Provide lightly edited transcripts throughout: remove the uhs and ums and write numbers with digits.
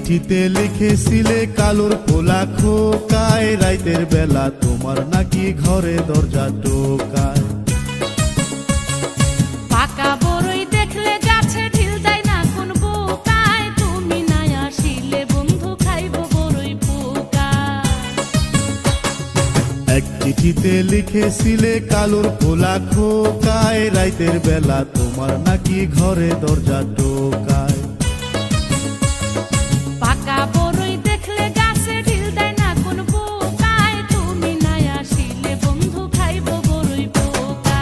চিঠিতে লিখেছিলে কালোর পোলা খোকায়, রাইতের বেলা তোমার নাকি ঘরে দরজা টোকায়। পাকা বড়ই দেখলে গাছে ঢিল দেয় না কোন বোকায়, তুমি না আসিলে বন্ধু খাইব বড়ই পোকা। এক চিঠিতে লিখেছিলে কালোর পোলা খোকায়, রাইতের বেলা তোমার নাকি ঘরে দরজা টোকায়। পাকা বড়ই দেখলে গাছে ঢিল দেয় না কোন বোকায়, তুমি না আসিলে বন্ধু খাইব বড়ই পোকা।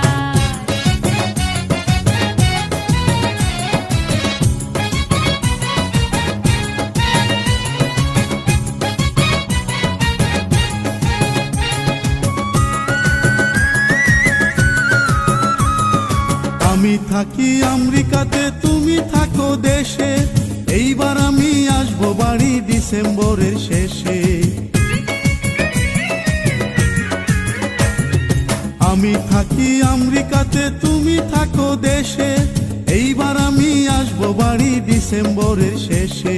আমি থাকি আমেরিকাতে, তুমি থাকো দেশে, এইবার আমি আসবো বাড়ি ডিসেম্বরের শেষে। আমি থাকি আমেরিকাতে, তুমি থাকো দেশে, এইবার আমি আসবো বাড়ি ডিসেম্বরের শেষে।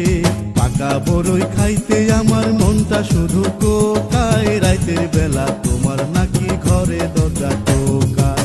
পাকা বড়ই খাইতে আমার মনটা শুধু কোকায়, রাতের বেলা তোমার নাকি ঘরে দরজা টোকায়।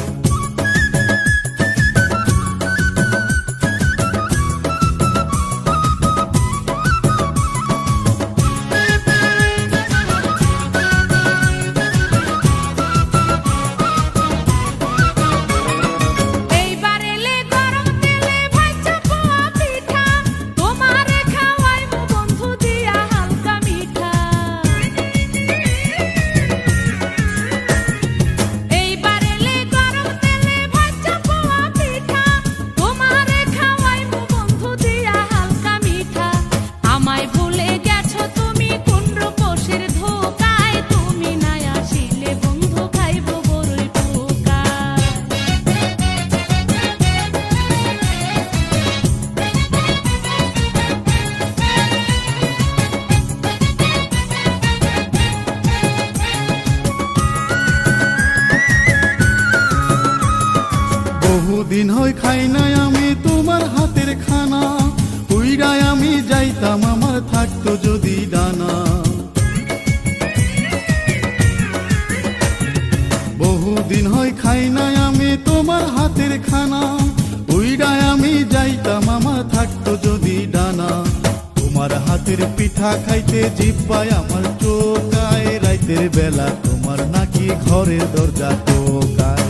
বহুদিন হয় খাই নাই আমি তোমার হাতের খানা, উইরায় আমি যাইতাম আমার থাকতো যদি ডানা। বহুদিন হয় খাই নাই আমি তোমার হাতের খানা, উইরায় আমি যাইতাম আমার থাকতো যদি ডানা। তোমার হাতের পিঠা খাইতে জিব্বায় আমার চোকায়, রাতের বেলা তোমার নাকি ঘরের দরজা টোকায়।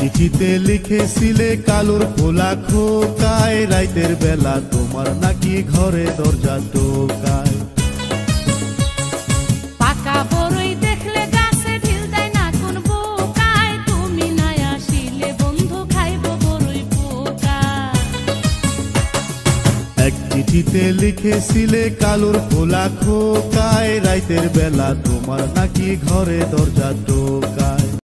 চিঠিতে লিখেছিলে কালোর পোলা খোকায়, রাতের বেলা তোমার নাকি ঘরে দরজা টোকায়। পাকা বড়ই দেখলে গাছে ঢিল দেয় না কোন বোকায়, তুমি না আসিলে বন্ধু খাইব বড়ই পোকা। এক চিঠিতে লিখেছিলে কালোর পোলা খোকায়, রাতের বেলা তোমার নাকি ঘরে দরজা টোকায়।